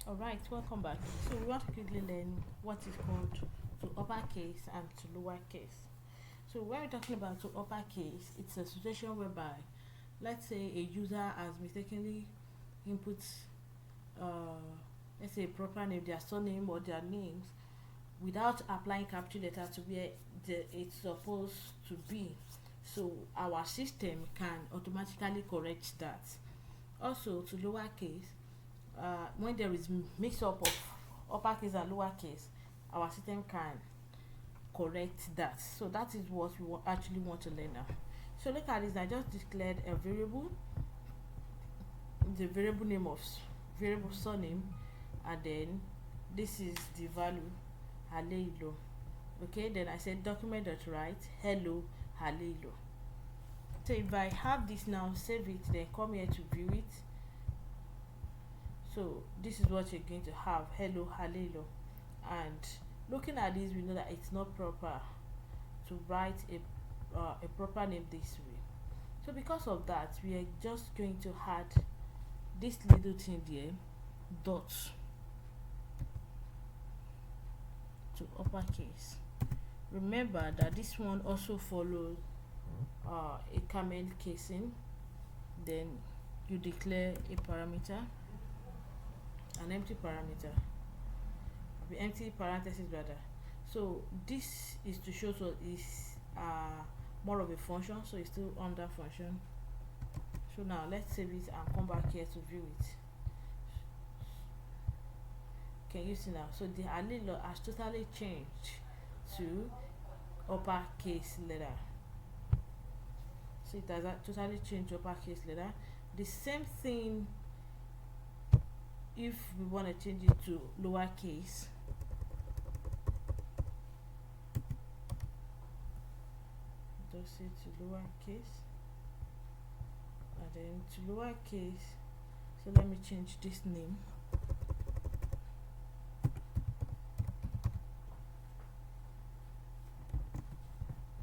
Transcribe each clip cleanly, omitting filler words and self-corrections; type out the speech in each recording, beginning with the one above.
Alright, welcome back. So we want to quickly learn what is called to uppercase and to lowercase. So when we're talking about to uppercase, it's a situation whereby, let's say a user has mistakenly input, uh, let's say a proper name, their surname or their names, without applying capital letter to where it's supposed to be. So our system can automatically correct that. Also to lowercase, when there is mix up of uppercase and lowercase, our system can correct that. So that is what we actually want to learn now. So look at this. I just declared a variable, the variable name of variable surname, and then this is the value hello. Okay, then I said document.write hello hello. So if I have this now, save it, then come here to view it. So this is what you're going to have, hello hello. And looking at this, we know that it's not proper to write a proper name this way. So because of that, we are just going to add this little thing there, dot, to uppercase. Remember that this one also follows a camel casing. Then you declare a parameter, an empty parameter, the empty parenthesis rather. So this is to show, so is more of a function, so it's still under function. So now let's save it and come back here to view it. Can you see now? So the allele has totally changed to uppercase letter. So it has totally changed to uppercase letter. The same thing if we want to change it to lowercase. Just say to lowercase, and then to lowercase. So let me change this name.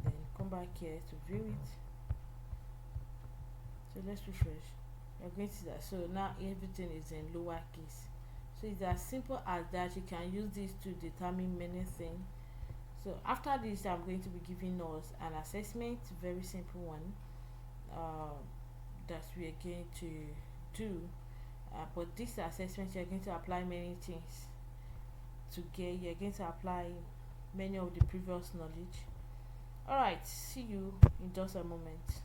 Then come back here to view it. So let's refresh. You're going to see that. So now everything is in lowercase. So it's as simple as that. You can use this to determine many things. So after this, I'm going to be giving us an assessment, very simple one, that we are going to do. But this assessment, you're going to apply many things to get. You're going to apply many of the previous knowledge. All right. See you in just a moment.